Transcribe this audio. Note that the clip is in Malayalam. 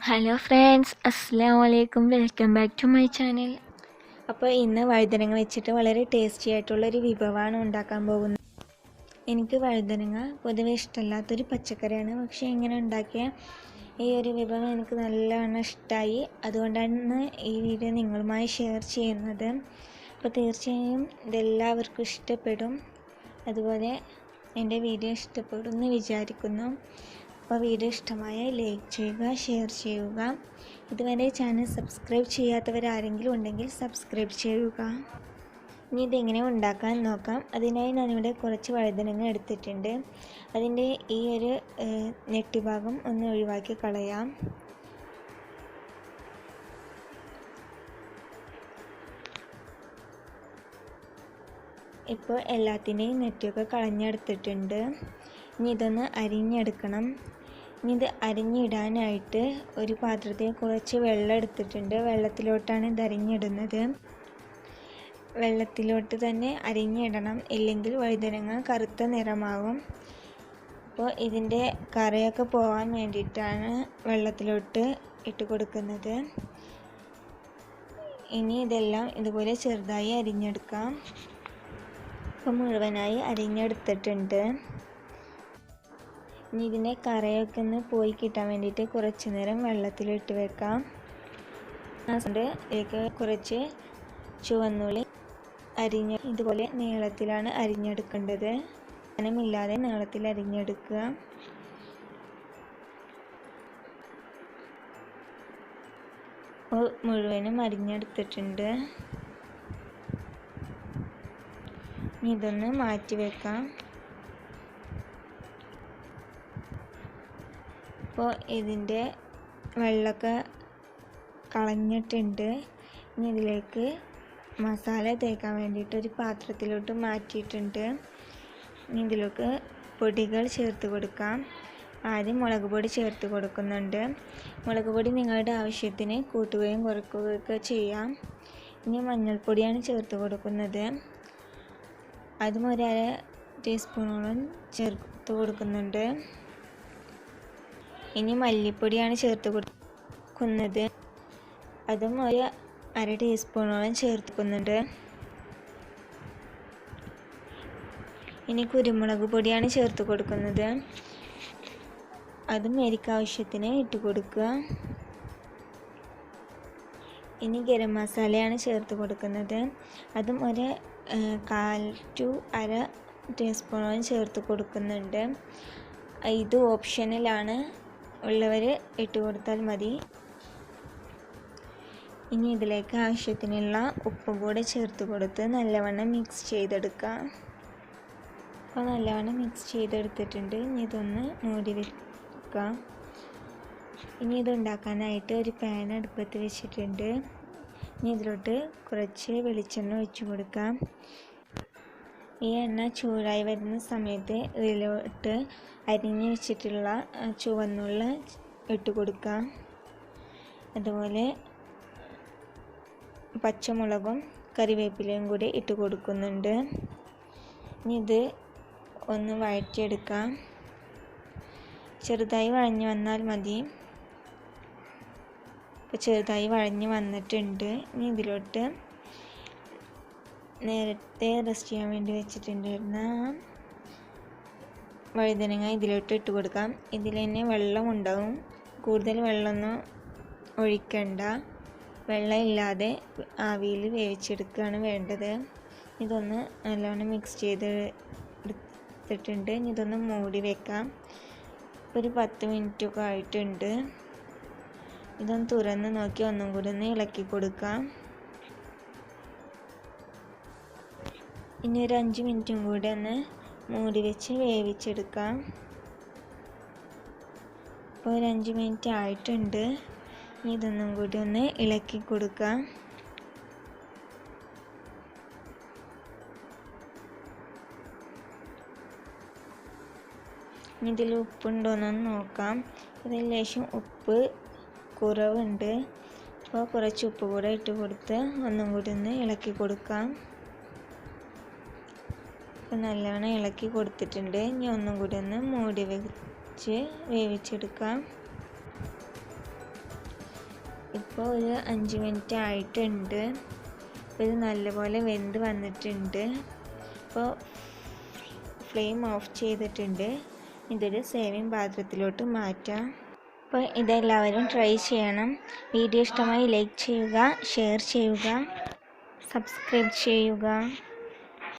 ഹലോ ഫ്രണ്ട്സ്, അസ്സലാമു അലൈക്കും. Welcome back to my channel. അപ്പോൾ ഇന്ന് വഴുതനങ്ങ വെച്ചിട്ട് വളരെ ടേസ്റ്റി ആയിട്ടുള്ളൊരു വിഭവമാണ് ഉണ്ടാക്കാൻ പോകുന്നത്. എനിക്ക് വഴുതനങ്ങ പൊതുവെ ഇഷ്ടമല്ലാത്തൊരു പച്ചക്കറിയാണ്. പക്ഷേ ഇങ്ങനെ ഉണ്ടാക്കിയ ഈ ഒരു വിഭവം എനിക്ക് നല്ലവണ്ണം ഇഷ്ടമായി. അതുകൊണ്ടാണ് ഈ വീഡിയോ നിങ്ങളുമായി ഷെയർ ചെയ്യുന്നത്. അപ്പോൾ തീർച്ചയായും ഇതെല്ലാവർക്കും ഇഷ്ടപ്പെടും. അതുപോലെ എൻ്റെ വീഡിയോ ഇഷ്ടപ്പെടുമെന്ന് വിചാരിക്കുന്നു. അപ്പോൾ വീഡിയോ ഇഷ്ടമായ ലൈക്ക് ചെയ്യുക, ഷെയർ ചെയ്യുക. ഇതുവരെ ചാനൽ സബ്സ്ക്രൈബ് ചെയ്യാത്തവരാരെങ്കിലും ഉണ്ടെങ്കിൽ സബ്സ്ക്രൈബ് ചെയ്യുക. ഇനി ഇതെങ്ങനെ ഉണ്ടാക്കാൻ നോക്കാം. അതിനായി ഞാനിവിടെ കുറച്ച് വഴുതനങ്ങ എടുത്തിട്ടുണ്ട്. അതിൻ്റെ ഈ ഒരു നെറ്റ് ഭാഗം ഒന്ന് ഒഴിവാക്കി കളയാം. ഇപ്പോൾ എല്ലാത്തിൻ്റെയും നെറ്റൊക്കെ കളഞ്ഞെടുത്തിട്ടുണ്ട്. ഇനി ഇതൊന്ന് അരിഞ്ഞെടുക്കണം. ഇനി ഇത് അരിഞ്ഞിടാനായിട്ട് ഒരു പാത്രത്തിൽ കുറച്ച് വെള്ളം എടുത്തിട്ടുണ്ട്. വെള്ളത്തിലോട്ടാണ് ഇത് അരിഞ്ഞിടുന്നത്. വെള്ളത്തിലോട്ട് തന്നെ അരിഞ്ഞിടണം, ഇല്ലെങ്കിൽ വഴുതനങ്ങ കറുത്ത നിറമാകും. അപ്പോൾ ഇതിൻ്റെ കറയൊക്കെ പോകാൻ വേണ്ടിയിട്ടാണ് വെള്ളത്തിലോട്ട് ഇട്ട് കൊടുക്കുന്നത്. ഇനി ഇതെല്ലാം ഇതുപോലെ ചെറുതായി അരിഞ്ഞെടുക്കാം. ഇപ്പോൾ മുഴുവനായി അരിഞ്ഞെടുത്തിട്ടുണ്ട്. ഇനി ഇതിൻ്റെ കറയൊക്കെ ഒന്ന് പോയി കിട്ടാൻ വേണ്ടിയിട്ട് കുറച്ച് നേരം വെള്ളത്തിലിട്ട് വെക്കാം. അതുകൊണ്ട് ഇതിലേക്ക് കുറച്ച് ചുവന്നുള്ളി ഇതുപോലെ നീളത്തിലാണ് അരിഞ്ഞെടുക്കേണ്ടത്. കനമില്ലാതെ നീളത്തിൽ അരിഞ്ഞെടുക്കുക. മുഴുവനും അരിഞ്ഞെടുത്തിട്ടുണ്ട്. ഇനി ഇതൊന്ന് മാറ്റി വെക്കാം. അപ്പോൾ ഇതിൻ്റെ വെള്ളമൊക്കെ കളഞ്ഞിട്ടുണ്ട്. ഇനി ഇതിലേക്ക് മസാല തേക്കാൻ വേണ്ടിയിട്ട് ഒരു പാത്രത്തിലോട്ട് മാറ്റിയിട്ടുണ്ട്. ഇനി ഇതിലേക്ക് പൊടികൾ ചേർത്ത് കൊടുക്കാം. ആദ്യം മുളക് പൊടി ചേർത്ത് കൊടുക്കുന്നുണ്ട്. മുളക് പൊടി നിങ്ങളുടെ ആവശ്യത്തിന് കൂട്ടുകയും കുറയ്ക്കുകയൊക്കെ ചെയ്യാം. ഇനി മഞ്ഞൾപ്പൊടിയാണ് ചേർത്ത് കൊടുക്കുന്നത്. അതും ഒരു അര ടീസ്പൂണോളം ചേർത്ത് കൊടുക്കുന്നുണ്ട്. ഇനി മല്ലിപ്പൊടിയാണ് ചേർത്ത് കൊടുക്കുന്നത്. അതും ഒരു അര ടീസ്പൂണോളം ചേർക്കുന്നുണ്ട്. ഇനി കുരുമുളക് പൊടിയാണ് ചേർത്ത് കൊടുക്കുന്നത്. അതും എരിക്കാവശ്യത്തിന് ഇട്ട് കൊടുക്കുക. ഇനി ഗരം മസാലയാണ് ചേർത്ത് കൊടുക്കുന്നത്. അതും ഒരു 1/4 to അര ടീസ്പൂണോളം ചേർത്ത് കൊടുക്കുന്നുണ്ട്. ഇത് ഓപ്ഷണലാണ്, ഉള്ളവർ ഇട്ട് കൊടുത്താൽ മതി. ഇനി ഇതിലേക്ക് ആവശ്യത്തിനുള്ള ഉപ്പും കൂടെ ചേർത്ത് കൊടുത്ത് നല്ലവണ്ണം മിക്സ് ചെയ്തെടുക്കാം. അപ്പോൾ നല്ലവണ്ണം മിക്സ് ചെയ്തെടുത്തിട്ടുണ്ട്. ഇനി ഇതൊന്ന് മൂടി വെക്കാം. ഇനി ഇത് ഉണ്ടാക്കാനായിട്ട് ഒരു പാൻ അടുപ്പത്ത് വെച്ചിട്ടുണ്ട്. ഇനി ഇതിലോട്ട് കുറച്ച് വെളിച്ചെണ്ണ ഒഴിച്ച് കൊടുക്കാം. ഈ എണ്ണ ചൂടായി വരുന്ന സമയത്ത് ഇതിലോട്ട് അരിഞ്ഞ് വെച്ചിട്ടുള്ള ചുവന്നുള്ള ഇട്ട് കൊടുക്കാം. അതുപോലെ പച്ചമുളകും കറിവേപ്പിലയും കൂടി ഇട്ട് കൊടുക്കുന്നുണ്ട്. ഇനി ഇത് ഒന്ന് വഴറ്റിയെടുക്കാം. ചെറുതായി വഴഞ്ഞു വന്നാൽ മതി. ഇപ്പോൾ ചെറുതായി വഴഞ്ഞു വന്നിട്ടുണ്ട്. ഇനി ഇതിലോട്ട് നേരത്തെ റെസ്റ്റ് ചെയ്യാൻ വേണ്ടി വെച്ചിട്ടുണ്ടായിരുന്ന വഴുതനങ്ങ ഇതിലോട്ട് ഇട്ട് കൊടുക്കാം. ഇതിൽ തന്നെ വെള്ളം ഉണ്ടാവും. കൂടുതൽ വെള്ളമൊന്നും ഒഴിക്കണ്ട. വെള്ളം ഇല്ലാതെ ആവിയിൽ വേവിച്ചെടുക്കുകയാണ് വേണ്ടത്. ഇതൊന്ന് നല്ലോണം മിക്സ് ചെയ്തെടുത്തിട്ടുണ്ട്. ഇനി ഇതൊന്ന് മൂടി വെക്കാം. ഒരു 10 മിനിറ്റൊക്കെ ആയിട്ടുണ്ട്. ഇതൊന്ന് തുറന്ന് നോക്കി ഒന്നും കൂടി ഒന്ന് ഇളക്കി കൊടുക്കാം. ഇനി ഒരു 5 മിനിറ്റും കൂടി ഒന്ന് മൂടി വെച്ച് വേവിച്ചെടുക്കാം. ഇപ്പോൾ ഒരു 5 മിനിറ്റ് ആയിട്ടുണ്ട്. ഇതൊന്നും കൂടി ഒന്ന് ഇളക്കി കൊടുക്കാം. ഇതിൽ ഉപ്പുണ്ടോയെന്നൊന്ന് നോക്കാം. ഇതിൽ ലേശം ഉപ്പ് കുറവുണ്ട്. അപ്പോൾ കുറച്ച് ഉപ്പ് കൂടെ ഇട്ട് കൊടുത്ത് ഒന്നും കൂടി ഒന്ന് ഇളക്കി കൊടുക്കാം. അപ്പോൾ നല്ലവണ്ണം ഇളക്കി കൊടുത്തിട്ടുണ്ട്. ഇനി ഒന്നും കൂടി ഒന്ന് മൂടി വെച്ച് വേവിച്ചെടുക്കാം. ഇപ്പോൾ ഒരു 5 മിനിറ്റ് ആയിട്ടുണ്ട്. അപ്പോൾ ഇത് നല്ലപോലെ വെന്ത് വന്നിട്ടുണ്ട്. അപ്പോൾ ഫ്ലെയിം ഓഫ് ചെയ്തിട്ടുണ്ട്. ഇതൊരു സേവിങ് പാത്രത്തിലോട്ട് മാറ്റാം. അപ്പോൾ ഇതെല്ലാവരും ട്രൈ ചെയ്യണം. വീഡിയോ ഇഷ്ടമായി ലൈക്ക് ചെയ്യുക, ഷെയർ ചെയ്യുക, സബ്സ്ക്രൈബ് ചെയ്യുക.